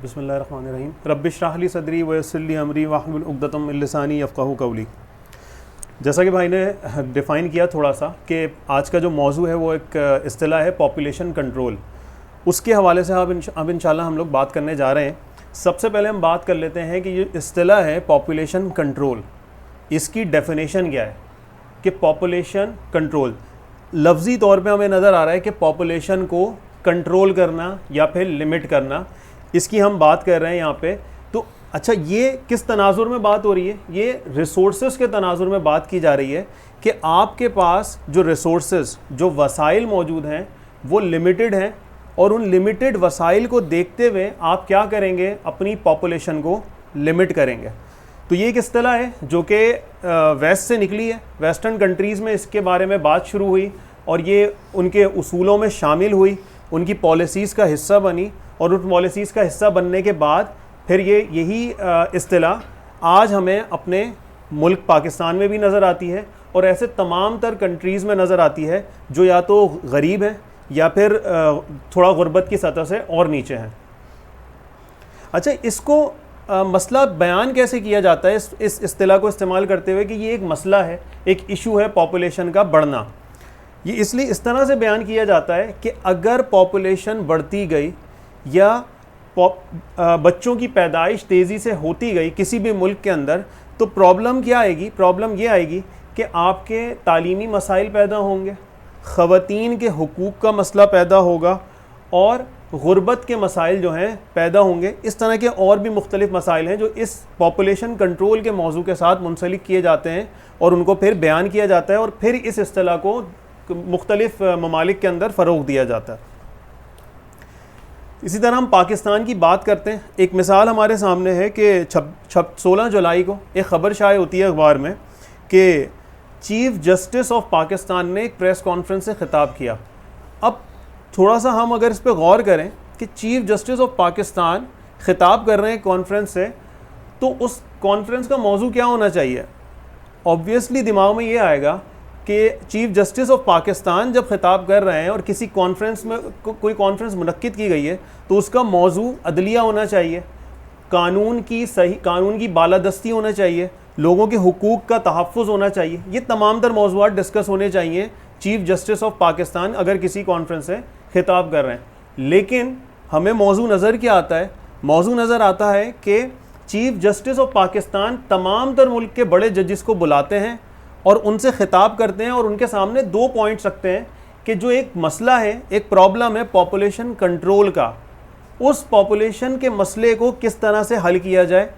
बिस्मिल्लाहिर्रहमानिर्रहीम रब्बिश्रह ली सदरी वयस्सिर ली अमरी वाहलुल उक़दतम मिन लिसानी यफ़क़हू क़ौली। जैसा कि भाई ने डिफ़ाइन किया थोड़ा सा कि आज का जो मौजू है वो एक इस्तिलाह है पॉपुलेशन कंट्रोल, उसके हवाले से अब इंशाल्लाह हम लोग बात करने जा रहे हैं। सबसे पहले हम बात कर लेते हैं कि ये इस्तिलाह है पॉपुलेशन कंट्रोल, इसकी डेफिनेशन क्या है कि पॉपुलेशन कंट्रोल लफ्ज़ी तौर पे हमें नज़र आ रहा है कि पॉपुलेशन को कंट्रोल करना या फिर लिमिट करना, इसकी हम बात कर रहे हैं यहाँ पे। तो अच्छा, ये किस तनाजुर में बात हो रही है? ये रिसोर्सेज के तनाजुर में बात की जा रही है कि आपके पास जो रिसोर्सेज, जो वसाइल मौजूद हैं वो लिमिटेड हैं और उन लिमिटेड वसाइल को देखते हुए आप क्या करेंगे, अपनी पॉपुलेशन को लिमिट करेंगे। तो ये एक इस्तिलाह है जो कि वेस्ट से निकली है, वेस्टर्न कंट्रीज़ में इसके बारे में बात शुरू हुई और ये उनके उसूलों में शामिल हुई, उनकी पॉलिसीज़ का हिस्सा बनी और उन पॉलिसीज़ का हिस्सा बनने के बाद फिर यही इस्तिलाह आज हमें अपने मुल्क पाकिस्तान में भी नज़र आती है और ऐसे तमाम तर कंट्रीज़ में नज़र आती है जो या तो गरीब हैं या फिर थोड़ा गुर्बत की सतह से और नीचे हैं। अच्छा, इसको मसला बयान कैसे किया जाता है इस इस्तिलाह को इस्तेमाल करते हुए कि ये एक मसला है, एक इशू है पॉपुलेशन का बढ़ना। ये इसलिए इस तरह से बयान किया जाता है कि अगर पॉपुलेशन बढ़ती गई या बच्चों की पैदाइश तेज़ी से होती गई किसी भी मुल्क के अंदर, तो प्रॉब्लम क्या आएगी? प्रॉब्लम ये आएगी कि आपके तालीमी मसाइल पैदा होंगे, ख़वातीन के हुकूक का मसला पैदा होगा और गुर्बत के मसाइल जो हैं पैदा होंगे। इस तरह के और भी मुख्तलिफ़ मसाइल हैं जो इस पॉपुलेशन कंट्रोल के मौजू के साथ मुंसलिक किए जाते हैं और उनको फिर बयान किया जाता है और फिर इस इस्तिलाह को मुख्तलिफ़ ममालिक के अंदर फ़रोग़ दिया जाता है। इसी तरह हम पाकिस्तान की बात करते हैं। एक मिसाल हमारे सामने है कि 16 जुलाई को एक ख़बर शाये होती है अखबार में कि चीफ़ जस्टिस ऑफ पाकिस्तान ने एक प्रेस कॉन्फ्रेंस से ख़िताब किया। अब थोड़ा सा हम अगर इस पर गौर करें कि चीफ़ जस्टिस ऑफ पाकिस्तान ख़िताब कर रहे हैं कॉन्फ्रेंस से, तो उस कॉन्फ्रेंस का मौजू क्या होना चाहिए? ऑब्वियसली दिमाग में ये आएगा कि चीफ़ जस्टिस ऑफ पाकिस्तान जब ख़िताब कर रहे हैं और किसी कॉन्फ्रेंस में कोई कॉन्फ्रेंस मुनक्किद की गई है तो उसका मौजू अदलिया होना चाहिए, कानून की बालादस्ती होना चाहिए, लोगों के हुकूक का तहफ़्फ़ुज़ होना चाहिए। ये तमाम तर मौज़ूआत डिस्कस होने चाहिए चीफ़ जस्टिस ऑफ पाकिस्तान अगर किसी कॉन्फ्रेंस से ख़िताब कर रहे हैं। लेकिन हमें मौजू नज़र क्या आता है? मौजू नज़र आता है कि चीफ़ जस्टिस ऑफ पाकिस्तान तमाम तर मुल्क के बड़े जजेस को बुलाते हैं और उनसे ख़िताब करते हैं और उनके सामने 2 पॉइंट्स रखते हैं कि जो एक मसला है, एक प्रॉब्लम है पॉपुलेशन कंट्रोल का, उस पॉपुलेशन के मसले को किस तरह से हल किया जाए।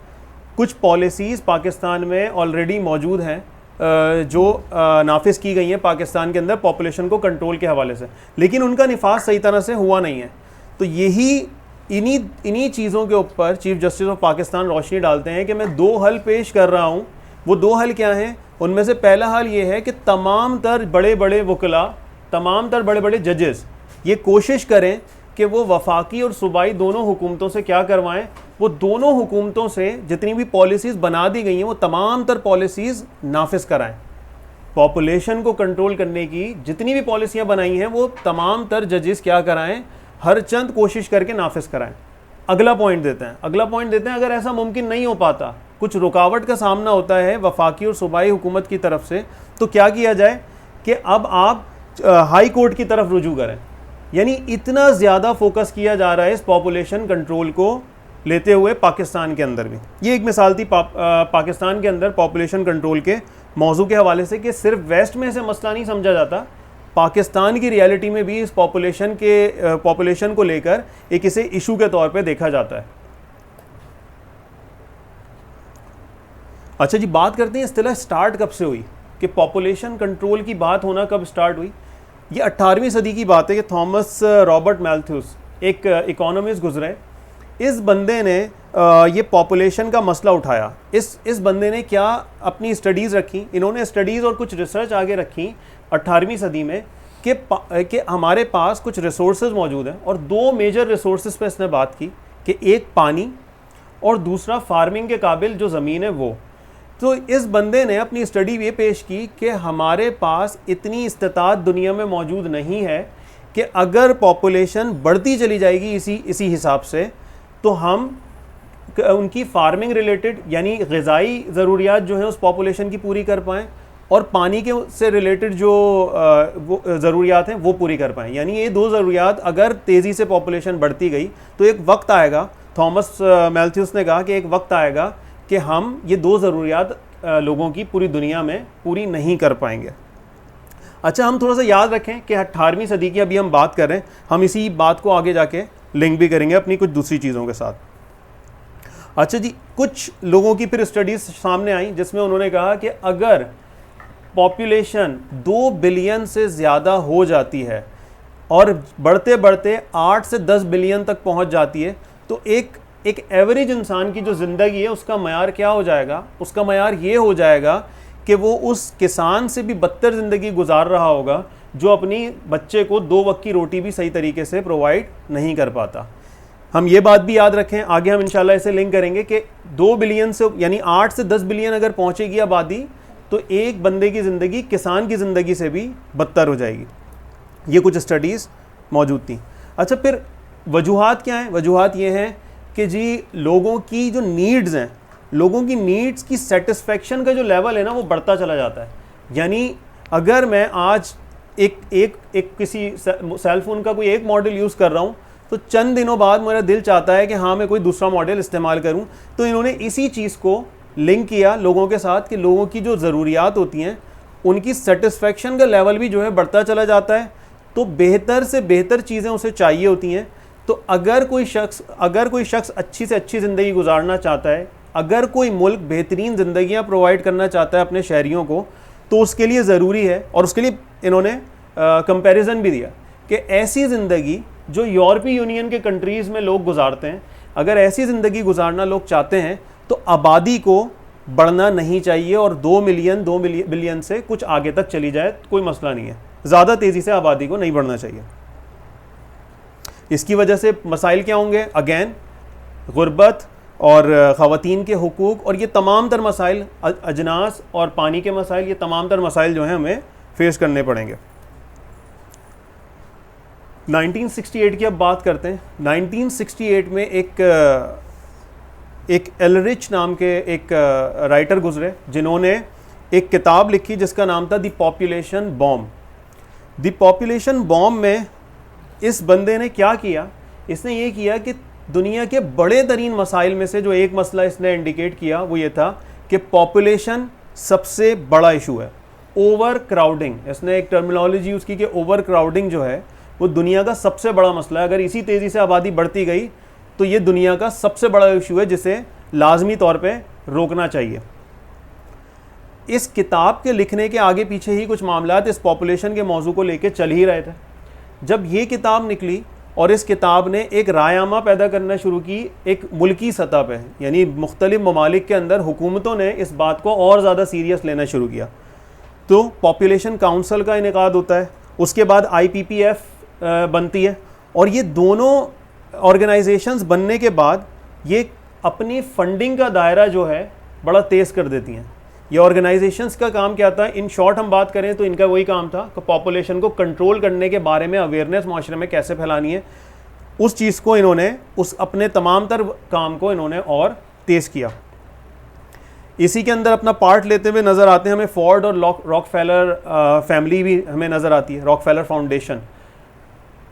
कुछ पॉलिसीज़ पाकिस्तान में ऑलरेडी मौजूद हैं जो नाफिज की गई हैं पाकिस्तान के अंदर पॉपुलेशन को कंट्रोल के हवाले से, लेकिन उनका निफाज सही तरह से हुआ नहीं है। तो इन्हीं चीज़ों के ऊपर चीफ़ जस्टिस ऑफ पाकिस्तान रोशनी डालते हैं कि मैं 2 हल पेश कर रहा हूँ। वो 2 हल क्या हैं? उनमें से पहला हल ये है कि तमाम तर बड़े बड़े वकला, तमाम तर बड़े बड़े जजेस ये कोशिश करें कि वो वफाकी और सूबाई दोनों हुकूमतों से क्या करवाएं, वो दोनों हुकूमतों से जितनी भी पॉलिसीज़ बना दी गई हैं वो तमाम तर पॉलिसीज़ नाफिज कराएं। पॉपुलेशन को कंट्रोल करने की जितनी भी पॉलिसियां बनाई हैं वो तमाम तर जजेस क्या कराएं, हर चंद कोशिश करके नाफिज कराएं। अगला पॉइंट देते हैं अगर ऐसा मुमकिन नहीं हो पाता, कुछ रुकावट का सामना होता है वफाकी और सूबाई हुकूमत की तरफ से, तो क्या किया जाए कि अब आप हाई कोर्ट की तरफ रुजू करें। यानी इतना ज़्यादा फोकस किया जा रहा है इस पॉपुलेशन कंट्रोल को लेते हुए पाकिस्तान के अंदर भी। ये एक मिसाल थी पाकिस्तान के अंदर पॉपुलेशन कंट्रोल के मौजू के हवाले से कि सिर्फ वेस्ट में इसे मसला नहीं समझा जाता, पाकिस्तान की रियलिटी में भी इस पॉपुलेशन को लेकर एक इसे इशू के तौर पे देखा जाता है। अच्छा जी, बात करते हैं इस्तिलाह स्टार्ट कब से हुई, कि पॉपुलेशन कंट्रोल की बात होना कब स्टार्ट हुई। ये 18वीं सदी की बात है कि थॉमस रॉबर्ट मैल्थ्यूस एक इकोनॉमिस्ट गुजरे। इस बंदे ने ये पॉपुलेशन का मसला उठाया। इस बंदे ने क्या अपनी स्टडीज़ रखी, इन्होंने स्टडीज़ और कुछ रिसर्च आगे रखी 18वीं सदी में कि हमारे पास कुछ रिसोर्सेज मौजूद हैं और 2 मेजर रिसोर्सेज पे इसने बात की कि एक पानी और दूसरा फार्मिंग के काबिल जो ज़मीन है वो। तो इस बंदे ने अपनी स्टडी ये पेश की कि हमारे पास इतनी इस्तिताअत दुनिया में मौजूद नहीं है कि अगर पॉपुलेशन बढ़ती चली जाएगी इसी हिसाब से तो हम उनकी फार्मिंग रिलेटेड यानी ग़िज़ाई ज़रूरियात जो हैं उस पॉपुलेशन की पूरी कर पाएँ, और पानी के से रिलेटेड जो वो ज़रूरियात हैं वो पूरी कर पाएँ। यानी ये दो ज़रूरियात अगर तेज़ी से पॉपुलेशन बढ़ती गई तो एक वक्त आएगा, थॉमस मैल्थ्यूस ने कहा कि एक वक्त आएगा कि हम ये दो ज़रूरियात लोगों की पूरी दुनिया में पूरी नहीं कर पाएंगे। अच्छा, हम थोड़ा सा याद रखें कि 18वीं सदी की अभी हम बात कर रहे हैं, हम इसी बात को आगे जाके लिंक भी करेंगे अपनी कुछ दूसरी चीज़ों के साथ। अच्छा जी, कुछ लोगों की फिर स्टडीज़ सामने आई जिसमें उन्होंने कहा कि अगर पॉपुलेशन 2 बिलियन से ज़्यादा हो जाती है और बढ़ते बढ़ते 8 से 10 बिलियन तक पहुंच जाती है, तो एक एवरेज इंसान की जो ज़िंदगी है उसका मयार क्या हो जाएगा? उसका मयार ये हो जाएगा कि वो उस किसान से भी बदतर ज़िंदगी गुजार रहा होगा जो अपनी बच्चे को 2 वक्त की रोटी भी सही तरीके से प्रोवाइड नहीं कर पाता। हम ये बात भी याद रखें, आगे हम इंशाल्लाह इसे लिंक करेंगे कि 2 बिलियन से यानी 8 से 10 बिलियन अगर पहुंचेगी आबादी तो एक बंदे की ज़िंदगी किसान की ज़िंदगी से भी बदतर हो जाएगी। ये कुछ स्टडीज़ मौजूद थी। अच्छा, फिर वजूहात क्या हैं? वजूहात ये हैं कि जी लोगों की जो नीड्स हैं, लोगों की नीड्स की सेटिस्फेक्शन का जो लेवल है ना वो बढ़ता चला जाता है। यानी अगर मैं आज एक किसी सेल फ़ोन का कोई एक मॉडल यूज़ कर रहा हूँ तो चंद दिनों बाद मेरा दिल चाहता है कि हाँ मैं कोई दूसरा मॉडल इस्तेमाल करूँ। तो इन्होंने इसी चीज़ को लिंक किया लोगों के साथ कि लोगों की जो ज़रूरियात होती हैं उनकी सेटिस्फेक्शन का लेवल भी जो है बढ़ता चला जाता है, तो बेहतर से बेहतर चीज़ें उसे चाहिए होती हैं। तो अगर कोई शख्स अच्छी से अच्छी ज़िंदगी गुजारना चाहता है, अगर कोई मुल्क बेहतरीन ज़िंदगियाँ प्रोवाइड करना चाहता है अपने शहरियों को, तो उसके लिए ज़रूरी है, और उसके लिए इन्होंने कंपैरिजन भी दिया कि ऐसी ज़िंदगी जो यूरोपीय यूनियन के कंट्रीज़ में लोग गुजारते हैं, अगर ऐसी ज़िंदगी गुजारना लोग चाहते हैं तो आबादी को बढ़ना नहीं चाहिए, और 2 बिलियन से कुछ आगे तक चली जाए तो कोई मसला नहीं है, ज़्यादा तेज़ी से आबादी को नहीं बढ़ना चाहिए। इसकी वजह से मसाइल क्या होंगे? अगेन गुर्बत और ख़वातीन के हुकूक और ये तमाम तर मसाइल, अजनास और पानी के मसाइल, ये तमाम तर मसाइल जो हैं हमें फेस करने पड़ेंगे। 1968 की अब बात करते हैं। 1968 में एक एलरिच नाम के एक राइटर गुजरे जिन्होंने एक किताब लिखी जिसका नाम था the population bomb. The population bomb में इस बंदे ने क्या किया? इसने ये किया कि दुनिया के बड़े तरीन मसाइल में से जो एक मसला इसने इंडिकेट किया वो ये था कि पॉपुलेशन सबसे बड़ा इशू है, ओवर क्राउडिंग। इसने एक टर्मिनोलॉजी यूज़ की कि ओवर क्राउडिंग जो है वो दुनिया का सबसे बड़ा मसला है। अगर इसी तेज़ी से आबादी बढ़ती गई तो ये दुनिया का सबसे बड़ा इशू है जिसे लाजमी तौर पे रोकना चाहिए। इस किताब के लिखने के आगे पीछे ही कुछ मामलात इस पॉपुलेशन के मौजू को लेके चल ही रहे थे। जब ये किताब निकली और इस किताब ने एक रायनामा पैदा करना शुरू की एक मुल्की सतह पे, यानी मुख्तलिफ ममालिक के अंदर हुकूमतों ने इस बात को और ज़्यादा सीरियस लेना शुरू किया। तो पॉपुलेशन काउंसिल का इनेकाद होता है, उसके बाद IPPF बनती है, और ये दोनों ऑर्गेनाइजेशंस बनने के बाद ये अपनी फंडिंग का दायरा जो है बड़ा तेज़ कर देती हैं। ये ऑर्गेनाइजेशंस का काम क्या था? इन शॉर्ट हम बात करें तो इनका वही काम था कि पॉपुलेशन को कंट्रोल करने के बारे में अवेयरनेस माशरे में कैसे फैलानी है, उस चीज़ को इन्होंने उस अपने तमाम तर काम को इन्होंने और तेज़ किया। इसी के अंदर अपना पार्ट लेते हुए नज़र आते हैं हमें फोर्ड और रॉकफेलर फैमिली भी हमें नज़र आती है, रॉकफेलर फाउंडेशन।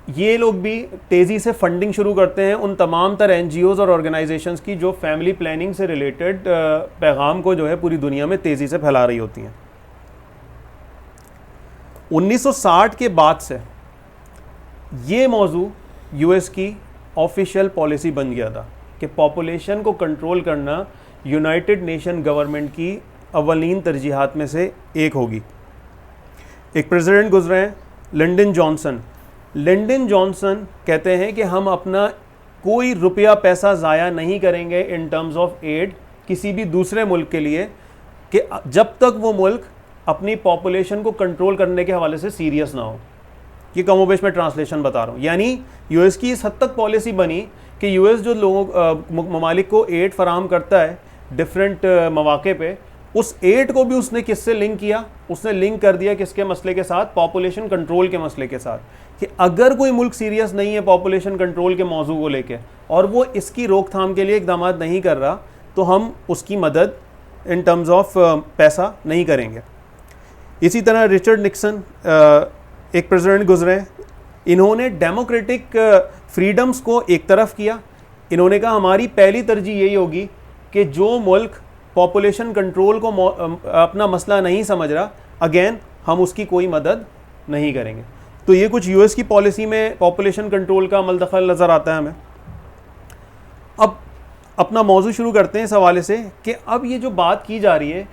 ये लोग भी तेज़ी से फंडिंग शुरू करते हैं उन तमाम तर NGOs और ऑर्गेनाइजेशंस की जो फैमिली प्लानिंग से रिलेटेड पैगाम को जो है पूरी दुनिया में तेज़ी से फैला रही होती हैं। 1960 के बाद से ये मौजू US की ऑफिशियल पॉलिसी बन गया था कि पॉपुलेशन को कंट्रोल करना यूनाइटेड नेशन गवर्नमेंट की अव्वलीन तरजीहात में से एक होगी। एक प्रेसिडेंट गुजरे हैं, लिंडन जॉनसन कहते हैं कि हम अपना कोई रुपया पैसा ज़ाया नहीं करेंगे इन टर्म्स ऑफ एड किसी भी दूसरे मुल्क के लिए, कि जब तक वो मुल्क अपनी पॉपुलेशन को कंट्रोल करने के हवाले से सीरियस ना हो। ये कमोबेश में ट्रांसलेशन बता रहा हूँ। यानी US की इस हद तक पॉलिसी बनी कि US जो लोगों ममालिक को एड फराहम करता है डिफरेंट मौके पे, उस 8 को भी उसने किससे लिंक किया, उसने लिंक कर दिया किसके मसले के साथ, पॉपुलेशन कंट्रोल के मसले के साथ, कि अगर कोई मुल्क सीरियस नहीं है पॉपुलेशन कंट्रोल के मौजू को लेके और वो इसकी रोकथाम के लिए इकदाम नहीं कर रहा, तो हम उसकी मदद इन टर्म्स ऑफ पैसा नहीं करेंगे। इसी तरह रिचर्ड निक्सन एक प्रेसिडेंट गुजरे, इन्होंने डेमोक्रेटिक फ्रीडम्स को एक तरफ किया। इन्होंने कहा हमारी पहली तरजीह यही होगी कि जो मुल्क पॉपुलेशन कंट्रोल को अपना मसला नहीं समझ रहा, अगेन हम उसकी कोई मदद नहीं करेंगे। तो ये कुछ यूएस की पॉलिसी में पॉपुलेशन कंट्रोल का अमल दखल नज़र आता है हमें। अब अपना मौजू शुरू करते हैं इस हवाले से कि अब ये जो बात की जा रही है,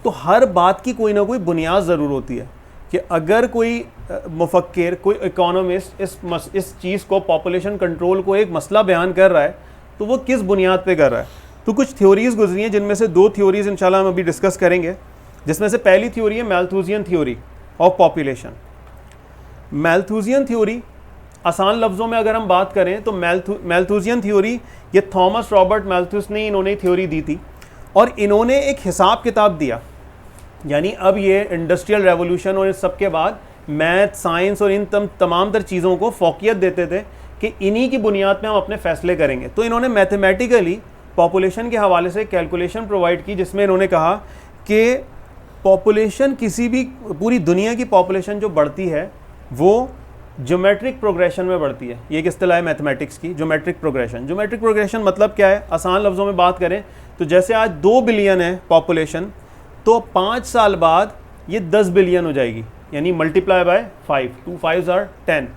तो हर बात की कोई ना कोई बुनियाद ज़रूर होती है कि अगर कोई मुफक्किर, कोई इकोनॉमिस्ट इस चीज़ को, पॉपुलेशन कंट्रोल को एक मसला बयान कर रहा है, तो वो किस बुनियाद पे कर रहा है। तो कुछ थ्योरीज़ गुजरी हैं, जिनमें से 2 थ्योरीज़ इंशाल्लाह हम अभी डिस्कस करेंगे, जिसमें से पहली थ्योरी है मैल्थूसियन थ्योरी ऑफ पॉपुलेशन। मैल्थूसियन थ्योरी, आसान लफ्ज़ों में अगर हम बात करें तो मैल्थूसियन थ्योरी ये थॉमस रॉबर्ट मैल्थस ने इन्होंने थ्योरी दी थी, और इन्होंने एक हिसाब किताब दिया। यानी अब ये इंडस्ट्रियल रेवोल्यूशन और इस सब के बाद मैथ, साइंस और इन तमाम तर चीज़ों को फोकियत देते थे कि इन्हीं की बुनियाद पे हम अपने फैसले करेंगे। तो इन्होंने मैथमेटिकली पॉपुलेशन के हवाले से कैलकुलेशन प्रोवाइड की, जिसमें इन्होंने कहा कि पॉपुलेशन, किसी भी पूरी दुनिया की पॉपुलेशन जो बढ़ती है वो ज्योमेट्रिक प्रोग्रेशन में बढ़ती है। ये एक इस्तिलाह है मैथमेटिक्स की, ज्योमेट्रिक प्रोग्रेशन। ज्योमेट्रिक प्रोग्रेशन मतलब क्या है, आसान लफ्ज़ों में बात करें तो जैसे आज 2 बिलियन है पॉपुलेशन, तो 5 साल बाद ये 10 बिलियन हो जाएगी, यानी multiply by 5, 2 5s are 10।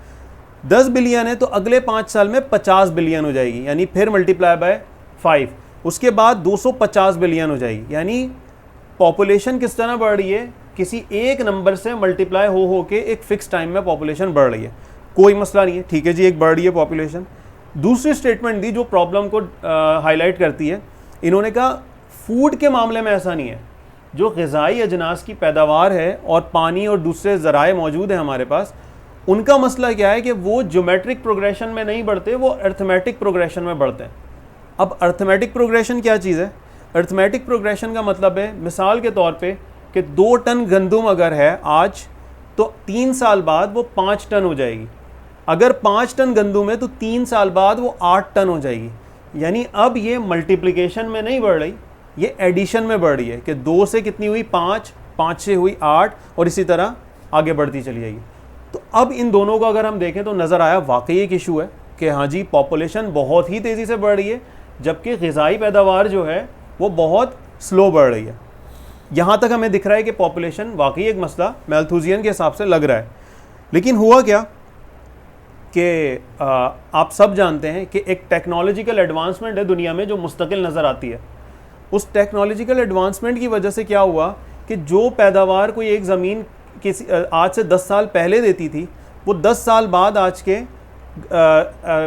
10 billion है तो अगले 5 साल में 50 बिलियन हो जाएगी, यानी फिर मल्टीप्लाई बाय 5, उसके बाद 250 बिलियन हो जाएगी। यानी पॉपुलेशन किस तरह बढ़ रही है, किसी एक नंबर से मल्टीप्लाई हो के एक फिक्स टाइम में पॉपुलेशन बढ़ रही है, कोई मसला नहीं है, ठीक है जी, एक बढ़ रही है पॉपुलेशन। दूसरी स्टेटमेंट दी जो प्रॉब्लम को हाईलाइट करती है, इन्होंने कहा फूड के मामले में ऐसा नहीं है, जो ग़िज़ाई अजनास की पैदावार है और पानी और दूसरे ज़राए मौजूद हैं हमारे पास, उनका मसला क्या है कि वो ज्योमेट्रिक प्रोग्रेशन में नहीं बढ़ते, वो अर्थमेटिक प्रोग्रेशन में बढ़ते हैं। अब अर्थमेटिक प्रोग्रेशन क्या चीज़ है? अर्थमेटिक प्रोग्रेशन का मतलब है, मिसाल के तौर पे, कि 2 टन गंदम अगर है आज, तो 3 साल बाद वो 5 टन हो जाएगी। अगर 5 टन गंदम है तो 3 साल बाद वो 8 टन हो जाएगी। यानी अब ये मल्टीप्लिकेशन में नहीं बढ़ रही, ये एडिशन में बढ़ रही है कि 2 से कितनी हुई 5, 5 से हुई 8, और इसी तरह आगे बढ़ती चली जाएगी। तो अब इन दोनों को अगर हम देखें तो नज़र आया वाकई एक इशू है कि हाँ जी, पॉपुलेशन बहुत ही तेज़ी से बढ़ रही है, जबकि ग़िज़ाई पैदावार जो है वो बहुत स्लो बढ़ रही है। यहाँ तक हमें दिख रहा है कि पॉपुलेशन वाकई एक मसला मैल्थूसियन के हिसाब से लग रहा है। लेकिन हुआ क्या कि आप सब जानते हैं कि एक टेक्नोलॉजिकल एडवांसमेंट है दुनिया में जो मुस्तकिल नज़र आती है। उस टेक्नोलॉजिकल एडवांसमेंट की वजह से क्या हुआ कि जो पैदावार कोई एक ज़मीन किसी आज से 10 साल पहले देती थी, वो 10 साल बाद आज के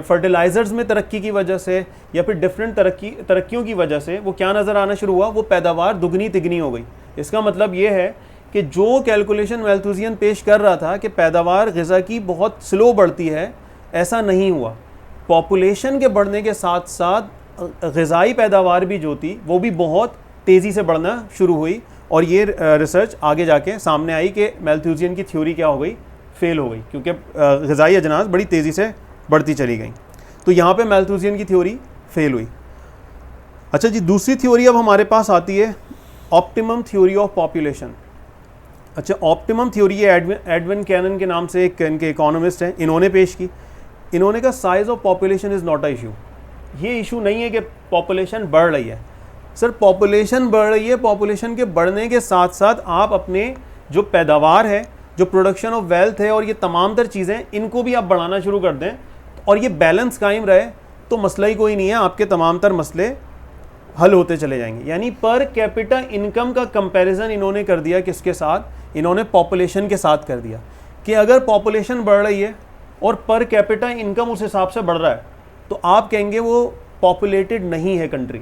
फर्टिलाइज़र्स में तरक्की की वजह से या फिर डिफरेंट तरक्कियों की वजह से वो क्या नज़र आना शुरू हुआ, वो पैदावार दुगनी तिगनी हो गई। इसका मतलब ये है कि जो कैलकुलेशन मैल्थूसियन पेश कर रहा था कि पैदावार ग़िज़ा की बहुत स्लो बढ़ती है, ऐसा नहीं हुआ। पॉपुलेशन के बढ़ने के साथ साथ ग़िज़ाई पैदावार भी जो थी वो भी बहुत तेज़ी से बढ़ना शुरू हुई, और ये रिसर्च आगे जाके सामने आई कि मैल्थूसियन की थ्योरी क्या हो गई, फेल हो गई, क्योंकि ग़िज़ाई अजनास बड़ी तेज़ी से बढ़ती चली गई। तो यहाँ पे मैल्थूसियन की थ्योरी फेल हुई। अच्छा जी, दूसरी थ्योरी अब हमारे पास आती है ऑप्टिमम थ्योरी ऑफ पॉपुलेशन। अच्छा, ऑप्टिमम थ्योरी ये एडविन कैनन के नाम से एक इनके इकोनॉमिस्ट हैं, इन्होंने पेश की। इन्होंने कहा size of population is not a issue. ये इशू नहीं है कि पॉपुलेशन बढ़ रही है। सर, पॉपुलेशन बढ़ रही है, पॉपुलेशन के बढ़ने के साथ साथ आप अपने जो पैदावार है, जो प्रोडक्शन ऑफ वेल्थ है और ये तमाम तर चीज़ें, इनको भी आप बढ़ाना शुरू कर दें और ये बैलेंस कायम रहे, तो मसला ही कोई नहीं है, आपके तमाम तर मसले हल होते चले जाएंगे। यानी पर कैपिटा इनकम का कंपैरिजन इन्होंने कर दिया किसके साथ? इन्होंने पॉपुलेशन के साथ कर दिया कि अगर पॉपुलेशन बढ़ रही है और पर कैपिटा इनकम उस हिसाब से बढ़ रहा है, तो आप कहेंगे वो पॉपुलेटेड नहीं है कंट्री।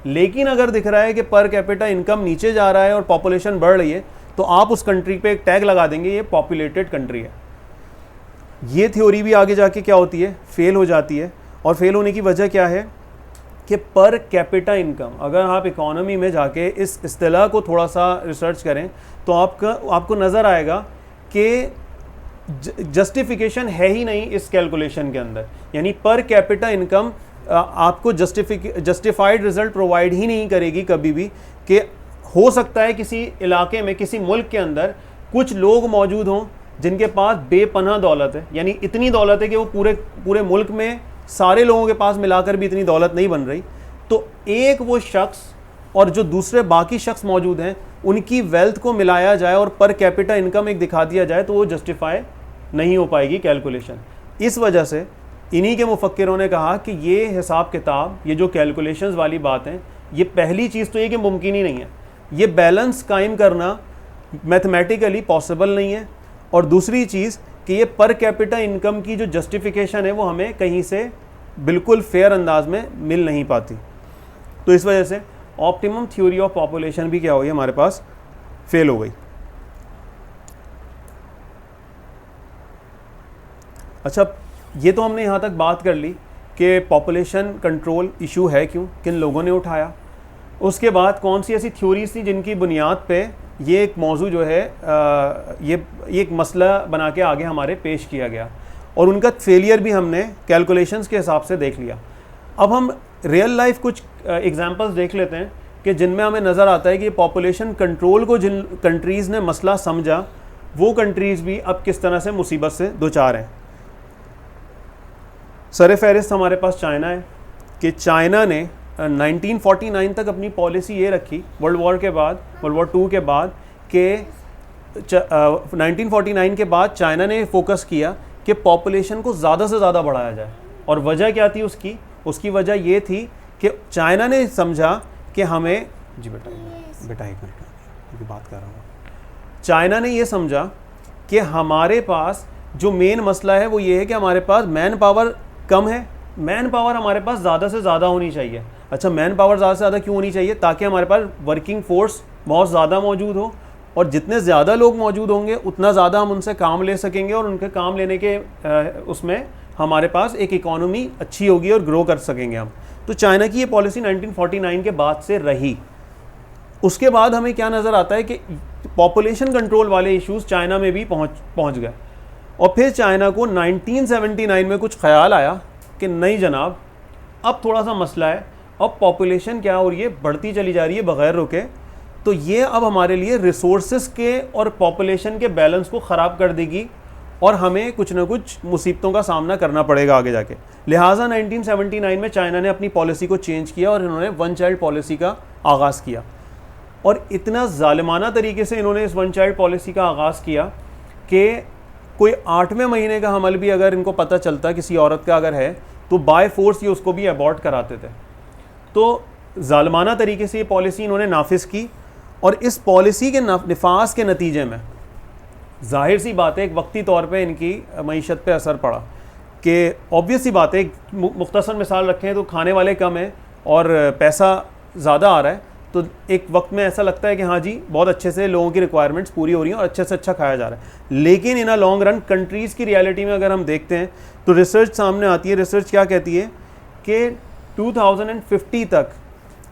लेकिन अगर दिख रहा है कि पर कैपिटा इनकम नीचे जा रहा है और पॉपुलेशन बढ़ रही है, तो आप उस कंट्री पे एक टैग लगा देंगे, ये पॉपुलेटेड कंट्री है। ये थ्योरी भी आगे जाके क्या होती है, फेल हो जाती है। और फेल होने की वजह क्या है कि पर कैपिटा इनकम, अगर आप इकोनॉमी में जाके इस इस्तिलाह को थोड़ा सा रिसर्च करें तो आपको नज़र आएगा कि जस्टिफिकेशन है ही नहीं इस कैलकुलेशन के अंदर। यानी पर कैपिटा इनकम आपको जस्टिफाइड रिजल्ट प्रोवाइड ही नहीं करेगी कभी भी, कि हो सकता है किसी इलाके में, किसी मुल्क के अंदर कुछ लोग मौजूद हों जिनके पास बेपनाह दौलत है, यानी इतनी दौलत है कि वो पूरे मुल्क में सारे लोगों के पास मिलाकर भी इतनी दौलत नहीं बन रही, तो एक वो शख्स और जो दूसरे बाकी शख्स मौजूद हैं उनकी वेल्थ को मिलाया जाए और पर कैपिटा इनकम एक दिखा दिया जाए तो वो जस्टिफाई नहीं हो पाएगी कैलकुलेशन। इस वजह से इन्हीं के मुफक्किरों ने कहा कि ये हिसाब किताब, ये जो कैलकुलेशंस वाली बात है, ये पहली चीज़ तो ये कि मुमकिन ही नहीं है, ये बैलेंस कायम करना मैथमेटिकली पॉसिबल नहीं है, और दूसरी चीज़ कि ये पर कैपिटा इनकम की जो जस्टिफिकेशन है वो हमें कहीं से बिल्कुल फेयर अंदाज में मिल नहीं पाती। तो इस वजह से ऑप्टिमम थ्योरी ऑफ पॉपुलेशन भी क्या हुई, हमारे पास फेल हो गई। अच्छा, ये तो हमने यहाँ तक बात कर ली कि पॉपुलेशन कंट्रोल इशू है क्यों, किन लोगों ने उठाया। उसके बाद कौन सी ऐसी थ्योरीज थी जिनकी बुनियाद पे ये एक मौजू जो है ये एक मसला बना के आगे हमारे पेश किया गया, और उनका फेलियर भी हमने कैलकुलेशंस के हिसाब से देख लिया। अब हम रियल लाइफ कुछ एग्जांपल्स देख लेते हैं कि जिनमें हमें नज़र आता है कि पॉपुलेशन कंट्रोल को जिन कंट्रीज़ ने मसला समझा वो कंट्रीज़ भी अब किस तरह से मुसीबत से दो चार हैं। सर फहरिस्त हमारे पास चाइना है कि चाइना ने 1949 तक अपनी पॉलिसी ये रखी, वर्ल्ड वॉर II के बाद, कि 1949 के बाद चाइना ने फोकस किया कि पॉपुलेशन को ज़्यादा से ज़्यादा बढ़ाया जाए। और वजह क्या थी उसकी वजह ये थी कि चाइना ने समझा कि हमें, जी बेटा एक मिनट बात कर रहा हूँ, चाइना ने ये समझा कि हमारे पास जो मेन मसला है वो ये है कि हमारे पास मैन पावर कम है, मैन पावर हमारे पास ज़्यादा से ज़्यादा होनी चाहिए। अच्छा, मैन पावर ज़्यादा से ज़्यादा क्यों होनी चाहिए? ताकि हमारे पास वर्किंग फोर्स बहुत ज़्यादा मौजूद हो, और जितने ज़्यादा लोग मौजूद होंगे उतना ज़्यादा हम उनसे काम ले सकेंगे, और उनके काम लेने के उसमें हमारे पास एक इकॉनमी अच्छी होगी और ग्रो कर सकेंगे हम। तो चाइना की ये पॉलिसी 1949 के बाद से रही। उसके बाद हमें क्या नज़र आता है कि पॉपुलेशन कंट्रोल वाले इश्यूज़ चाइना में भी पहुँच गए, और फिर चाइना को 1979 में कुछ ख्याल आया कि नहीं जनाब, अब थोड़ा सा मसला है, अब पॉपुलेशन क्या हो रही है, बढ़ती चली जा रही है बग़ैर रुके, तो ये अब हमारे लिए रिसोर्सेज के और पॉपुलेशन के बैलेंस को ख़राब कर देगी और हमें कुछ ना कुछ मुसीबतों का सामना करना पड़ेगा आगे जाके। लिहाजा 1979 में चाइना ने अपनी पॉलिसी को चेंज किया और इन्होंने वन चाइल्ड पॉलिसी का आगाज़ किया, और इतना ज़ालिमाना तरीके से इन्होंने इस वन चाइल्ड पॉलिसी का आगाज़ किया कि कोई 8वें महीने का हमल भी अगर इनको पता चलता किसी औरत का अगर है तो बाय फोर्स ये उसको भी अबॉर्ट कराते थे। तो ज़ालिमाना तरीके से ये पॉलिसी इन्होंने नाफिज की, और इस पॉलिसी के नफाज के नतीजे में जाहिर सी बात है एक वक्ती तौर पे इनकी मईशत पे असर पड़ा, कि ऑब्वियस सी बात है, एक मुख्तसर मिसाल रखें तो खाने वाले कम हैं और पैसा ज़्यादा आ रहा है, तो एक वक्त में ऐसा लगता है कि हाँ जी बहुत अच्छे से लोगों की रिक्वायरमेंट्स पूरी हो रही हैं और अच्छे से अच्छा खाया जा रहा है। लेकिन इन अ लॉन्ग रन कंट्रीज़ की रियलिटी में अगर हम देखते हैं तो रिसर्च सामने आती है। रिसर्च क्या कहती है कि 2050 तक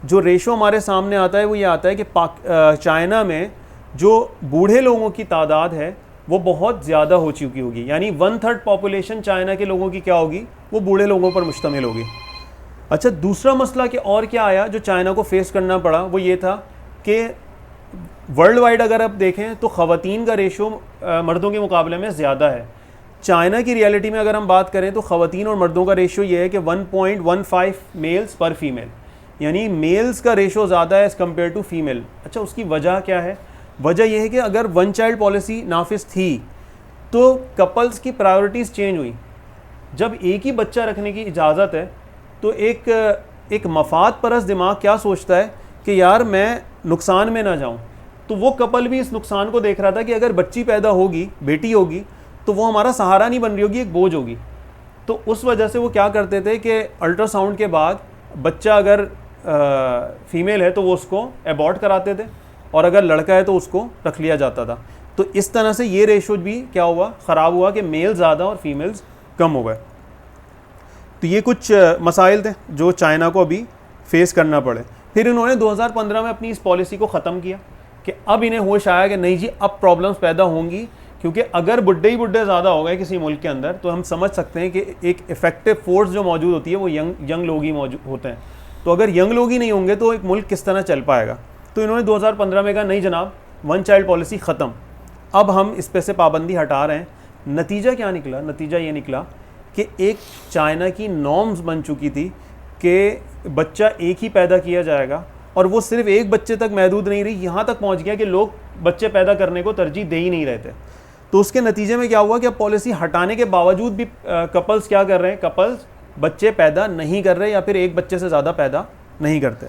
जो रेशो हमारे सामने आता है वो ये आता है कि चाइना में जो बूढ़े लोगों की तादाद है वो बहुत ज़्यादा हो चुकी होगी, यानी 1/3 पॉपुलेशन चाइना के लोगों की क्या होगी, वो बूढ़े लोगों पर मुश्तमिल होगी। अच्छा, दूसरा मसला कि और क्या आया जो चाइना को फेस करना पड़ा, वो ये था कि वर्ल्ड वाइड अगर आप देखें तो ख़वातीन का रेशो मर्दों के मुकाबले में ज़्यादा है। चाइना की रियलिटी में अगर हम बात करें तो ख़वातीन और मर्दों का रेशो ये है कि 1.15 मेल्स पर फीमेल, यानी मेल्स का रेशो ज़्यादा है एज़ कम्पेयर टू फीमेल। अच्छा, उसकी वजह क्या है? वजह यह है कि अगर वन चाइल्ड पॉलिसी नाफिज थी तो कपल्स की प्रायोरिटीज़ चेंज हुई। जब एक ही बच्चा रखने की इजाज़त है तो एक मफाद परस्त दिमाग क्या सोचता है कि यार मैं नुकसान में ना जाऊं, तो वो कपल भी इस नुकसान को देख रहा था कि अगर बच्ची पैदा होगी, बेटी होगी, तो वो हमारा सहारा नहीं बन रही होगी, एक बोझ होगी। तो उस वजह से वो क्या करते थे कि अल्ट्रासाउंड के बाद बच्चा अगर फीमेल है तो वो उसको एबॉर्ट कराते थे, और अगर लड़का है तो उसको रख लिया जाता था। तो इस तरह से ये रेशो भी क्या हुआ, ख़राब हुआ कि मेल ज़्यादा और फीमेल्स कम हो गए। तो ये कुछ मसाइल थे जो चाइना को अभी फेस करना पड़े। फिर इन्होंने 2015 में अपनी इस पॉलिसी को ख़त्म किया कि अब इन्हें होश आया कि नहीं जी अब प्रॉब्लम्स पैदा होंगी, क्योंकि अगर बुड्ढे ही बुड्ढे ज़्यादा हो गए किसी मुल्क के अंदर तो हम समझ सकते हैं कि एक इफेक्टिव फोर्स जो मौजूद होती है वो यंग लोग ही मौजूद होते हैं। तो अगर यंग लोग ही नहीं होंगे तो एक मुल्क किस तरह चल पाएगा। तो इन्होंने 2015 में कहा नहीं जनाब, वन चाइल्ड पॉलिसी ख़त्म, अब हम इस पे से पाबंदी हटा रहे हैं। नतीजा क्या निकला? नतीजा ये निकला कि एक चाइना की नॉर्म्स बन चुकी थी कि बच्चा एक ही पैदा किया जाएगा, और वो सिर्फ एक बच्चे तक महदूद नहीं रही, यहाँ तक पहुँच गया कि लोग बच्चे पैदा करने को तरजीह दे ही नहीं रहे थे। तो उसके नतीजे में क्या हुआ कि अब पॉलिसी हटाने के बावजूद भी कपल्स क्या कर रहे हैं, कपल्स बच्चे पैदा नहीं कर रहे या फिर एक बच्चे से ज़्यादा पैदा नहीं करते।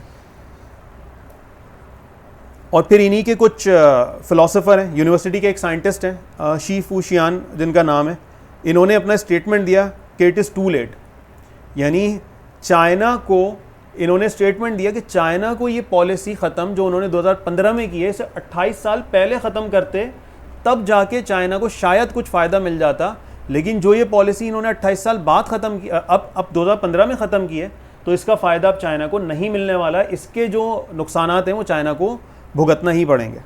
और फिर इन्हीं के कुछ फ़िलासफ़र हैं, यूनिवर्सिटी के एक साइंटिस्ट हैं शी फूशियान जिनका नाम है, इन्होंने अपना स्टेटमेंट दिया कि इट इज़ टू लेट। यानी चाइना को इन्होंने स्टेटमेंट दिया कि चाइना को ये पॉलिसी ख़त्म जो उन्होंने 2015 में की है, इसे 28 साल पहले ख़त्म करते तब जाके चाइना को शायद कुछ फ़ायदा मिल जाता। लेकिन जो ये पॉलिसी इन्होंने 28 साल बाद ख़त्म की, अब 2015 में ख़त्म की है, तो इसका फ़ायदा अब चाइना को नहीं मिलने वाला है। इसके जो नुकसानात हैं वो चाइना को भुगतना ही पड़ेंगे।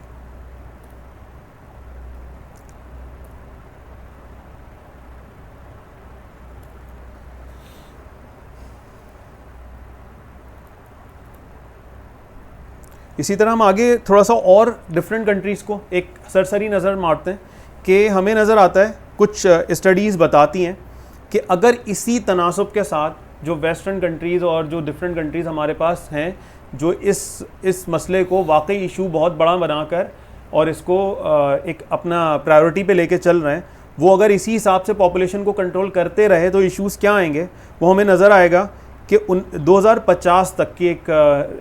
इसी तरह हम आगे थोड़ा सा और डिफरेंट कंट्रीज़ को एक सरसरी नज़र मारते हैं कि हमें नज़र आता है कुछ स्टडीज़ बताती हैं कि अगर इसी तनासब के साथ जो वेस्टर्न कंट्रीज़ और जो डिफरेंट कंट्रीज़ हमारे पास हैं जो इस मसले को वाकई इशू बहुत बड़ा बनाकर और इसको एक अपना प्रायोरिटी पे लेके चल रहे हैं, वो अगर इसी हिसाब से पॉपुलेशन को कंट्रोल करते रहे तो इश्यूज़ क्या आएंगे वो हमें नज़र आएगा कि 2050 तक की एक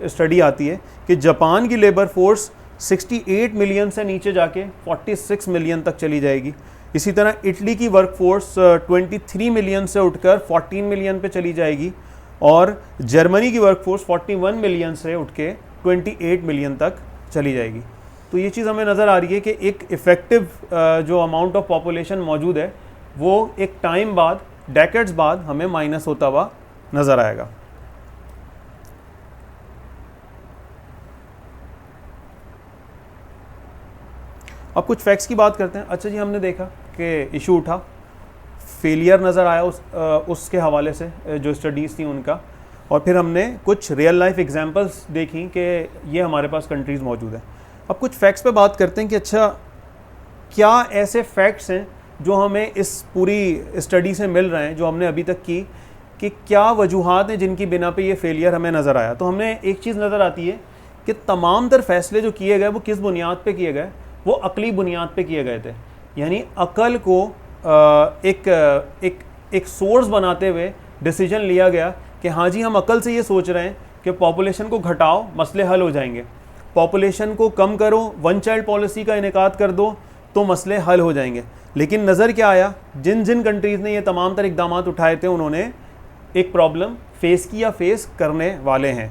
स्टडी आती है कि जापान की लेबर फोर्स 68 मिलियन से नीचे जाके 46 मिलियन तक चली जाएगी। इसी तरह इटली की वर्क फोर्स 23 मिलियन से उठकर 14 मिलियन पे चली जाएगी, और जर्मनी की वर्क फोर्स 41 मिलियन से उठ के 28 मिलियन तक चली जाएगी। तो ये चीज़ हमें नज़र आ रही है कि एक इफ़ेक्टिव जो अमाउंट ऑफ पॉपुलेशन मौजूद है वो एक टाइम बाद, डेकेड्स बाद हमें माइनस होता हुआ नज़र आएगा। अब कुछ फैक्ट्स की बात करते हैं। अच्छा जी, हमने देखा कि इशू उठा, फेलियर नज़र आया उसके हवाले से जो स्टडीज़ थी उनका, और फिर हमने कुछ रियल लाइफ एग्जांपल्स देखी कि ये हमारे पास कंट्रीज़ मौजूद हैं। अब कुछ फैक्ट्स पे बात करते हैं कि अच्छा क्या ऐसे फैक्ट्स हैं जो हमें इस पूरी स्टडी से मिल रहे हैं जो हमने अभी तक की, कि क्या वजूहात हैं जिनकी बिना पे ये फेलियर हमें नज़र आया। तो हमें एक चीज़ नज़र आती है कि तमाम तर फैसले जो किए गए वो किस बुनियाद पे किए गए, वो अकली बुनियाद पे किए गए थे। यानी अकल को एक सोर्स बनाते हुए डिसीजन लिया गया कि हाँ जी हम अकल से ये सोच रहे हैं कि पॉपुलेशन को घटाओ, मसले हल हो जाएंगे, पॉपुलेशन को कम करो, वन चाइल्ड पॉलिसी का इनेकाद कर दो तो मसले हल हो जाएंगे। लेकिन नज़र क्या आया, जिन जिन कंट्रीज़ ने ये तमाम तर इक़दाम उठाए थे उन्होंने एक प्रॉब्लम फेस की या फेस करने वाले हैं।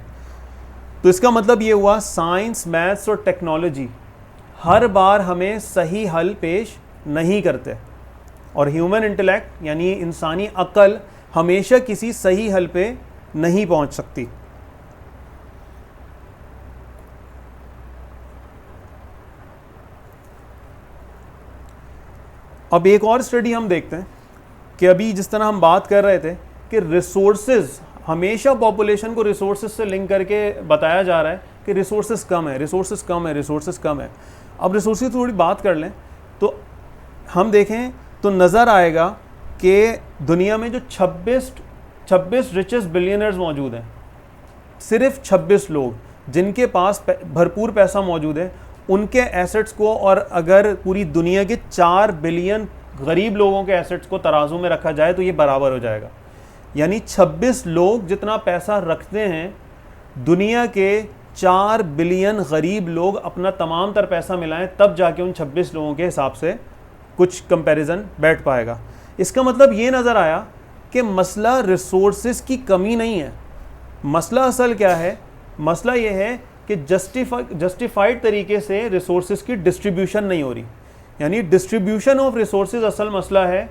तो इसका मतलब ये हुआ साइंस, मैथ्स और टेक्नोलॉजी हर बार हमें सही हल पेश नहीं करते, और ह्यूमन इंटेलेक्ट यानी इंसानी अक्ल हमेशा किसी सही हल पे नहीं पहुंच सकती। अब एक और स्टडी हम देखते हैं कि अभी जिस तरह हम बात कर रहे थे कि रिसोर्सेज, हमेशा पॉपुलेशन को रिसोर्सेज से लिंक करके बताया जा रहा है कि रिसोर्सेज कम है, रिसोर्सेज कम है, रिसोर्सेज कम है। अब रिसोर्सेज थोड़ी बात कर लें तो हम देखें तो नज़र आएगा कि दुनिया में जो 26 रिचेस्ट बिलियनर्स मौजूद हैं, सिर्फ 26 लोग जिनके पास भरपूर पैसा मौजूद है, उनके एसेट्स को और अगर पूरी दुनिया के 4 बिलियन गरीब लोगों के एसेट्स को तराजू में रखा जाए तो ये बराबर हो जाएगा। यानी 26 लोग जितना पैसा रखते हैं, दुनिया के 4 बिलियन गरीब लोग अपना तमाम तर पैसा मिलाएं तब जाके उन 26 लोगों के हिसाब से कुछ कंपैरिजन बैठ पाएगा। इसका मतलब ये नज़र आया कि मसला रिसोर्सेज की कमी नहीं है, मसला असल क्या है, मसला ये है कि जस्टिफाइड तरीके से रिसोर्सेज की डिस्ट्रीब्यूशन नहीं हो रही। यानी डिस्ट्रीब्यूशन ऑफ रिसोर्सेज असल मसला है,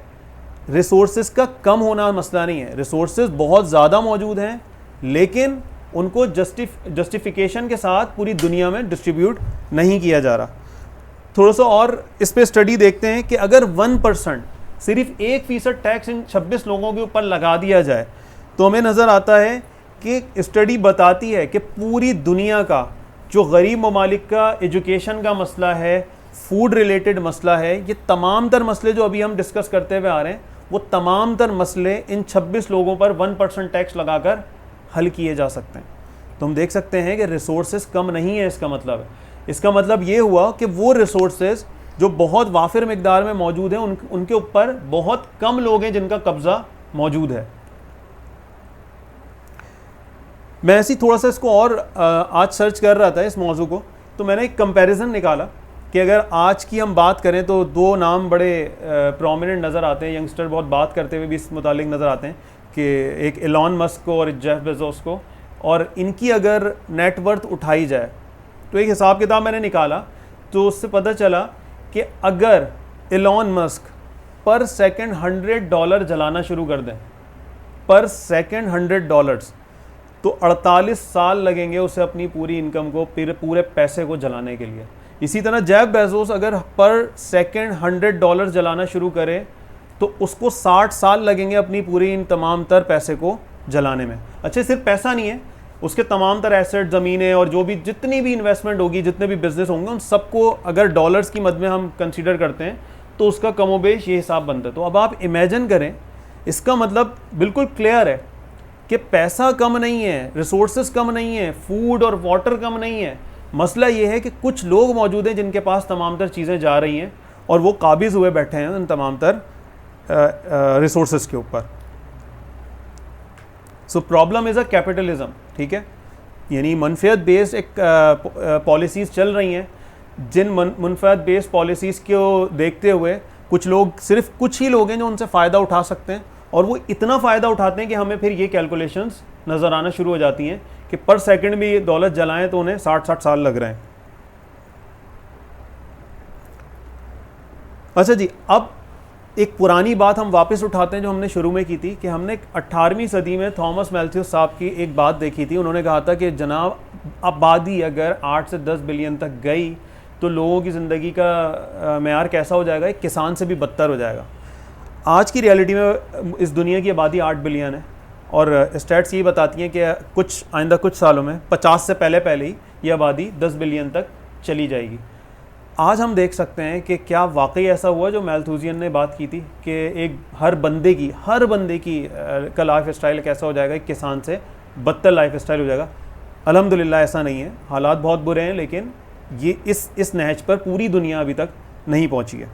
रिसोर्सेज का कम होना मसला नहीं है। रिसोर्सेज बहुत ज़्यादा मौजूद हैं लेकिन उनको जस्टिफिकेशन के साथ पूरी दुनिया में डिस्ट्रीब्यूट नहीं किया जा रहा। थोड़ा सा और इस पे स्टडी देखते हैं कि अगर 1% सिर्फ 1% टैक्स इन 26 लोगों के ऊपर लगा दिया जाए तो हमें नज़र आता है कि स्टडी बताती है कि पूरी दुनिया का जो गरीब ममालिक का एजुकेशन का मसला है, फूड रिलेटेड मसला है, ये तमाम तर मसले जो अभी हम डिस्कस करते हुए आ रहे हैं, वो तमाम तर मसले इन 26 लोगों पर 1% टैक्स लगाकर हल किए जा सकते हैं। तो हम देख सकते हैं कि रिसोर्सेज कम नहीं है। इसका मतलब ये हुआ कि वो रिसोर्सेज जो बहुत वाफिर मिकदार में मौजूद हैं उनके ऊपर बहुत कम लोग हैं जिनका कब्ज़ा मौजूद है। मैं ऐसी थोड़ा सा इसको और आज सर्च कर रहा था इस मौजू को, तो मैंने एक कंपैरिजन निकाला कि अगर आज की हम बात करें तो दो नाम बड़े प्रोमिनेंट नज़र आते हैं, यंगस्टर बहुत बात करते हुए भी इस मुतालिक नज़र आते हैं कि एक एलॉन मस्क को और जेफ बेजोस को, और इनकी अगर नेटवर्थ उठाई जाए तो एक हिसाब किताब मैंने निकाला तो उससे पता चला कि अगर एलॉन मस्क पर सेकंड $100 जलाना शुरू कर दें, पर सेकंड $100, तो 48 साल लगेंगे उसे अपनी पूरी इनकम को, पूरे पैसे को जलाने के लिए। इसी तरह जेफ बेजोस अगर पर सेकंड $100 जलाना शुरू करे तो उसको 60 साल लगेंगे अपनी पूरी इन तमाम तर पैसे को जलाने में। अच्छा, सिर्फ पैसा नहीं है, उसके तमाम तर एसेट, ज़मीनें और जो भी जितनी भी इन्वेस्टमेंट होगी, जितने भी बिजनेस होंगे, उन सबको अगर डॉलर्स की मद में हम कंसीडर करते हैं तो उसका कमोबेश ये हिसाब बनता है। तो अब आप इमेजिन करें, इसका मतलब बिल्कुल क्लियर है कि पैसा कम नहीं है, रिसोर्सेज कम नहीं है, फूड और वाटर कम नहीं है। मसला ये है कि कुछ लोग मौजूद हैं जिनके पास तमाम तर चीज़ें जा रही हैं और वो काबिज़ हुए बैठे हैं उन तमाम तर रिसोर्सेज के ऊपर। So problem is a capitalism, ठीक है, यानी मनफियत बेस्ड एक पॉलिसीज़ चल रही हैं, जिन मनफियत बेस्ड पॉलिसीज़ को देखते हुए कुछ लोग, सिर्फ कुछ ही लोग हैं जो उनसे फ़ायदा उठा सकते हैं, और वो इतना फ़ायदा उठाते हैं कि हमें फिर ये कैलकुलेशंस नज़र आना शुरू हो जाती हैं कि पर सेकंड भी ये दौलत जलाएं तो उन्हें 60-60 साल लग रहे हैं। अच्छा जी, अब एक पुरानी बात हम वापस उठाते हैं जो हमने शुरू में की थी कि हमने 18वीं सदी में थॉमस मैल्थ्यूस साहब की एक बात देखी थी। उन्होंने कहा था कि जनाब, आबादी अगर 8 से 10 बिलियन तक गई तो लोगों की ज़िंदगी का मेयार कैसा हो जाएगा, एक किसान से भी बदतर हो जाएगा। आज की रियलिटी में इस दुनिया की आबादी 8 बिलियन है और स्टैट्स ये बताती हैं कि आइंदा कुछ सालों में 50 से पहले ही ये आबादी 10 बिलियन तक चली जाएगी। आज हम देख सकते हैं कि क्या वाकई ऐसा हुआ जो मैल्थूसियन ने बात की थी कि एक हर बंदे की का लाइफ स्टाइल कैसा हो जाएगा, एक किसान से बदतर लाइफ स्टाइल हो जाएगा। अल्हम्दुलिल्लाह ऐसा नहीं है, हालात बहुत बुरे हैं, लेकिन ये इस नहज पर पूरी दुनिया अभी तक नहीं पहुंची है।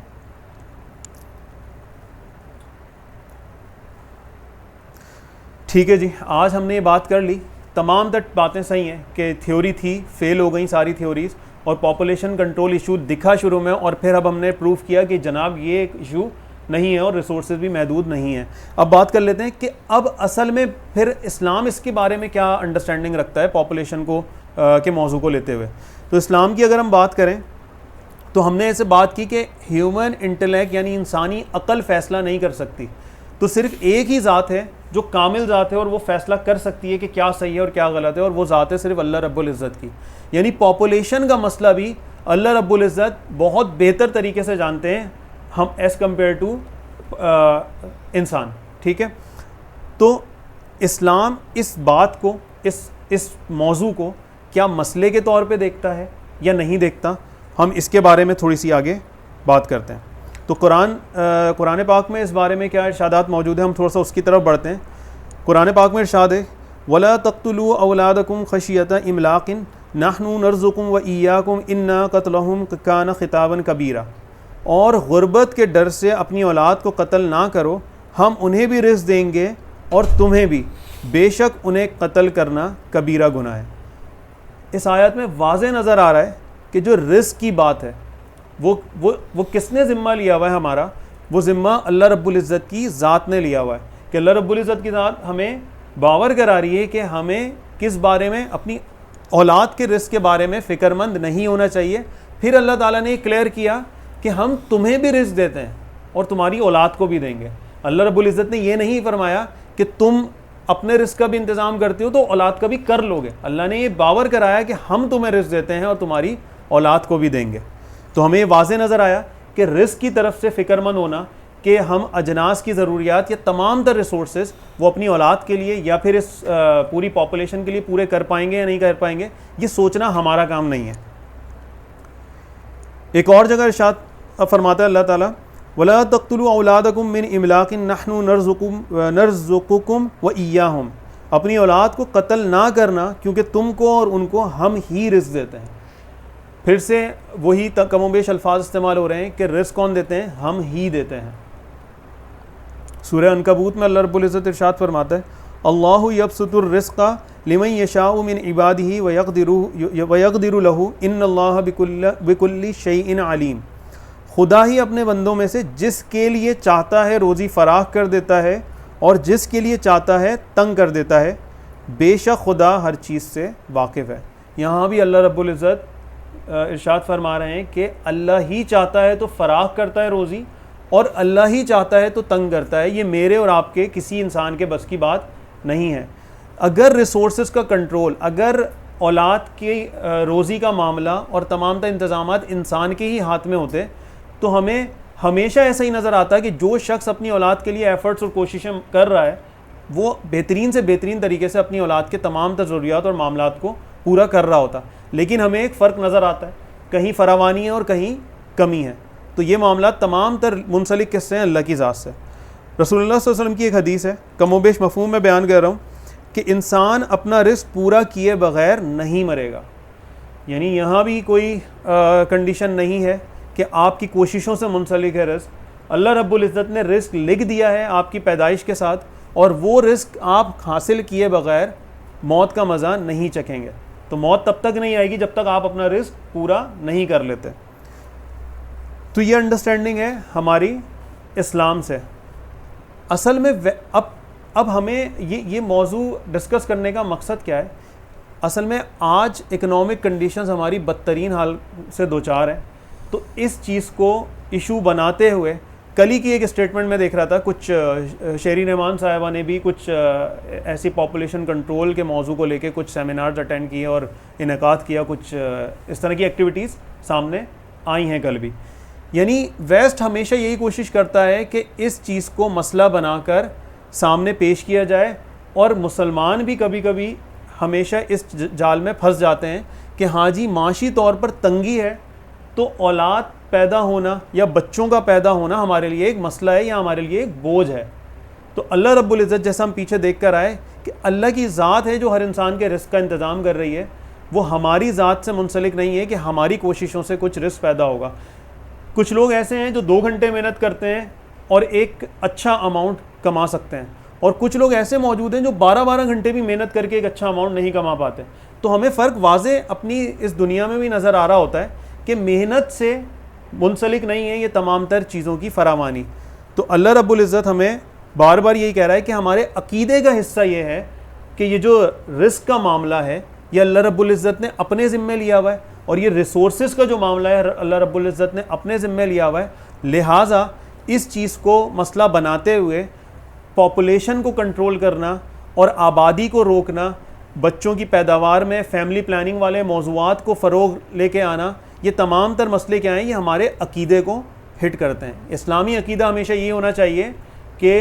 ठीक है जी, आज हमने ये बात कर ली, तमाम बातें सही हैं कि थ्योरी थी, फेल हो गई सारी थ्योरीज, और पॉपुलेशन कंट्रोल इशू दिखा शुरू में, और फिर अब हमने प्रूफ किया कि जनाब ये एक इशू नहीं है और रिसोर्सेज भी महदूद नहीं है। अब बात कर लेते हैं कि अब असल में फिर इस्लाम इसके बारे में क्या अंडरस्टैंडिंग रखता है पॉपुलेशन को के मौजू को लेते हुए। तो इस्लाम की अगर हम बात करें तो हमने ऐसे बात की कि ह्यूमन इंटेलेक्ट यानी इंसानी अकल फ़ैसला नहीं कर सकती, तो सिर्फ एक ही ज़ात है जो कामिल ज़ात है और वो फ़ैसला कर सकती है कि क्या सही है और क्या गलत है, और वो ज़ात है सिर्फ अल्लाह रब्बुल इज़्ज़त की। यानी पॉपुलेशन का मसला भी अल्लाह रब्बुल इज़्ज़त बहुत बेहतर तरीके से जानते हैं हम एज़ कम्पेयर टू इंसान, ठीक है। तो इस्लाम इस बात को, इस मौजू को क्या मसले के तौर पे देखता है या नहीं देखता, हम इसके बारे में थोड़ी सी आगे बात करते हैं। तो कुरान पाक में इस बारे में क्या इरशादात मौजूद है, हम थोड़ा सा उसकी तरफ बढ़ते हैं। कुरान पाक में इरशाद है, वला तक़्तुलू औलादकुम खशियत इमलाकिन नहनु नर्ज़ुकुम व इय्याकुम इन्ना क़त्लहुम कान ख़िताबन कबीरा, और गुर्बत के डर से अपनी औलाद को कत्ल ना करो, हम उन्हें भी रिज़्क़ देंगे और तुम्हें भी, बेशक उन्हें कत्ल करना कबीरा गुनाह है। इस आयत में वाज़े नज़र आ रहा है कि जो रिज़्क़ की बात है वो किसने ज़िम्मा लिया हुआ है हमारा, वो ज़िम्मा अल्लाह रब्बुल इज़्ज़त की ज़ात ने लिया हुआ है कि अल्लाह रब्बुल इज़्ज़त की ज़ात हमें बावर करा रही है कि हमें किस बारे में, अपनी औलाद के रिज़्क़ के बारे में फ़िक्रमंद नहीं होना चाहिए। फिर अल्लाह ताला ने क्लियर किया कि हम तुम्हें भी रिज़्क़ देते हैं और तुम्हारी औलाद को भी देंगे। अल्लाह रब्बुल इज़्ज़त ने ये नहीं फरमाया कि तुम अपने रिस्क का भी इंतज़ाम करते हो तो औलाद का भी कर लोगे। अल्लाह ने ये बावर कराया कि हम तुम्हें रिस्क देते हैं और तुम्हारी औलाद को भी देंगे। तो हमें ये वाज़े नज़र आया कि रिस्क की तरफ से फ़िक्रमंद होना कि हम अजनास की ज़रूरियात या तमाम तर रिसोर्सेज वो अपनी औलाद के लिए या फिर इस पूरी पॉपुलेशन के लिए पूरे कर पाएंगे या नहीं कर पाएंगे, ये सोचना हमारा काम नहीं है। एक और जगह इरशाद फरमाता है अल्लाह ताला, वला तक़्तुलू औलादकुम मिन इमलाकिन नहनु नरज़ुकुकुम व इय्याहुम, अपनी औलाद को कत्ल ना करना क्योंकि तुमको और उनको हम ही रिज़्क़ देते हैं। फिर से वही कमोबेश अल्फाज इस्तेमाल हो रहे हैं कि रिज़्क़ कौन देते हैं, हम ही देते हैं। सूरह अनकबूत में अल्लाह रब्बुल इज़्ज़त इरशाद फरमाता है, अल्लाहु यबसुतुर रिज़्क़ा लिमन यशाउ मिन इबादिही व यक़दिरु लहू इन्नल्लाह बिकुल्लि शैइन अलीम, खुदा ही अपने बंदों में से जिसके लिए चाहता है रोज़ी फराख कर देता है और जिसके लिए चाहता है तंग कर देता है, बेशक खुदा हर चीज़ से वाकिफ़ है। यहाँ भी अल्लाह रब्बुल इज़्ज़त इरशाद फरमा रहे हैं कि अल्लाह ही चाहता है तो फराख करता है रोज़ी और अल्लाह ही चाहता है तो तंग करता है। ये मेरे और आपके किसी इंसान के बस की बात नहीं है। अगर रिसोर्सेज का कंट्रोल, अगर औलाद की रोज़ी का मामला और तमाम तर इंतज़ामात इंसान के ही हाथ में होते तो हमें हमेशा ऐसा ही नज़र आता है कि जो शख्स अपनी औलाद के लिए एफ़र्ट्स और कोशिशें कर रहा है वो बेहतरीन से बेहतरीन तरीके से अपनी औलाद के तमाम तर ज़रूरियात और मामलात को पूरा कर रहा होता। लेकिन हमें एक फ़र्क नज़र आता है, कहीं फरावानी है और कहीं कमी है। तो ये मामला तमाम तर मुंसलिक किस्से हैं अल्लाह की ज़ात से। रसूलुल्लाह सल्लल्लाहु अलैहि वसल्लम की एक हदीस है, कमोबेश मफ़हूम में बयान कर रहा हूँ, कि इंसान अपना रिस्क पूरा किए बग़ैर नहीं मरेगा। यानी यहाँ भी कोई कंडीशन नहीं है कि आपकी कोशिशों से मुंसलिक है रिस्क। अल्लाह रब्बुल इज़्ज़त ने रिस्क लिख दिया है आपकी पैदाइश के साथ, और वो रिस्क आप हासिल किए बग़ैर मौत का मज़ा नहीं चखेंगे। तो मौत तब तक नहीं आएगी जब तक आप अपना रिस्क पूरा नहीं कर लेते। तो ये अंडरस्टैंडिंग है हमारी इस्लाम से। असल में अब हमें ये मौजू डिस्कस करने का मकसद क्या है? असल में आज इकनॉमिक कंडीशंस हमारी बदतरीन हाल से दो चार हैं, तो इस चीज़ को इशू बनाते हुए कल ही की एक स्टेटमेंट में देख रहा था, कुछ शेरी रहमान साहिबा ने भी कुछ ऐसी पॉपुलेशन कंट्रोल के मौजू को लेके कुछ सेमिनार्स अटेंड किए और इनेकाद किया, कुछ इस तरह की एक्टिविटीज़ सामने आई हैं कल भी। यानी वेस्ट हमेशा यही कोशिश करता है कि इस चीज़ को मसला बनाकर सामने पेश किया जाए, और मुसलमान भी कभी कभी हमेशा इस जाल में फंस जाते हैं कि हाँ जी माशी तौर पर तंगी है तो औलाद पैदा होना या बच्चों का पैदा होना हमारे लिए एक मसला है या हमारे लिए एक बोझ है। तो अल्लाह रब्बुल इज़्ज़त, जैसा हम पीछे देख कर आए कि अल्लाह की ज़ात है जो हर इंसान के रिस्क का इंतज़ाम कर रही है, वो हमारी ज़ात से मुंसलिक नहीं है कि हमारी कोशिशों से कुछ रिस्क पैदा होगा। कुछ लोग ऐसे हैं जो 2 घंटे मेहनत करते हैं और एक अच्छा अमाउंट कमा सकते हैं, और कुछ लोग ऐसे मौजूद हैं जो 12-12 घंटे भी मेहनत करके एक अच्छा अमाउंट नहीं कमा पाते। तो हमें फ़र्क वाज़े अपनी इस दुनिया में भी नज़र आ रहा होता है कि मेहनत से मुंसलिक नहीं है ये तमाम तर चीज़ों की फरावानी। तो अल्लाह रब्बुल इज़्ज़त हमें बार बार यही कह रहा है कि हमारे अकीदे का हिस्सा ये है कि ये जो रिस्क का मामला है ये अल्लाह रब्बुल इज़्ज़त ने अपने ज़िम्मे लिया हुआ है, और ये रिसोर्सेज का जो मामला है अल्लाह रब्बुल इज़्ज़त ने अपने ज़िम्मे लिया हुआ है। लिहाजा इस चीज़ को मसला बनाते हुए पॉपुलेशन को कंट्रोल करना और आबादी को रोकना, बच्चों की पैदावार में फैमिली प्लानिंग वाले मौज़ूआत को फ़रोग़ लेके आना, ये तमाम तर मसले क्या हैं, ये हमारे अकीदे को हिट करते हैं। इस्लामी अकीदा हमेशा ये होना चाहिए कि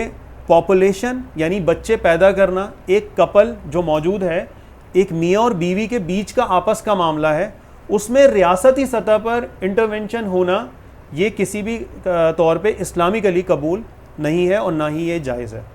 पॉपुलेशन यानी बच्चे पैदा करना एक कपल जो मौजूद है, एक मियाँ और बीवी के बीच का आपस का मामला है, उसमें रियासती सतह पर इंटरवेंशन होना ये किसी भी तौर पे इस्लामिकली कबूल नहीं है और ना ही ये जायज़ है।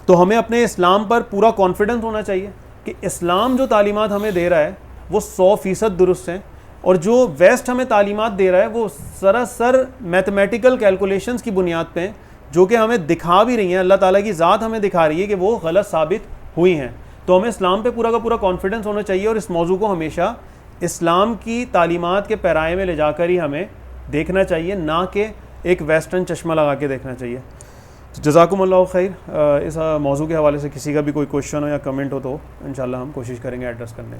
तो हमें अपने इस्लाम पर पूरा कॉन्फिडेंस होना चाहिए कि इस्लाम जो तालीमात हमें दे रहा है वो 100% दुरुस्त हैं, और जो वेस्ट हमें तालीमात दे रहा है वो सरासर मैथमेटिकल कैलकुलेशंस की बुनियाद पे हैं, जो कि हमें दिखा भी रही हैं, अल्लाह ताला की ज़ात हमें दिखा रही है कि वो गलत साबित हुई हैं। तो हमें इस्लाम पे पूरा का पूरा कॉन्फिडेंस होना चाहिए, और इस मौजू को हमेशा इस्लाम की तालीमात के पैराए में ले जाकर ही हमें देखना चाहिए, ना कि एक वेस्टर्न चश्मा लगा के देखना चाहिए। तो जज़ाकुमुल्लाह खैर। इस मौजू के हवाले से किसी का भी कोई क्वेश्चन हो या कमेंट हो तो इंशाल्लाह हम कोशिश करेंगे एड्रेस करने की।